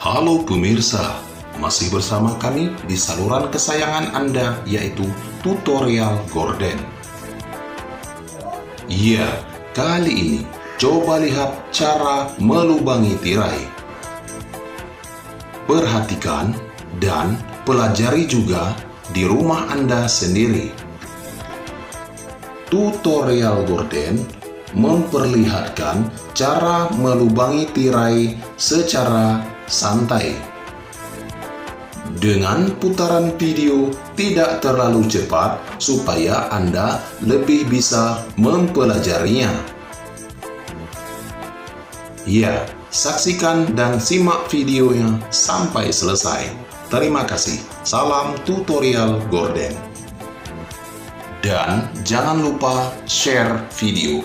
Halo pemirsa, masih bersama kami di saluran kesayangan Anda, yaitu Tutorial Gorden. Ya, kali ini coba lihat cara melubangi tirai. Perhatikan dan pelajari juga di rumah Anda sendiri. Tutorial Gorden memperlihatkan cara melubangi tirai secara santai. Dengan putaran video tidak terlalu cepat supaya Anda lebih bisa mempelajarinya. Ya, saksikan dan simak videonya sampai selesai. Terima kasih. Salam Tutorial Gorden. Dan jangan lupa share video.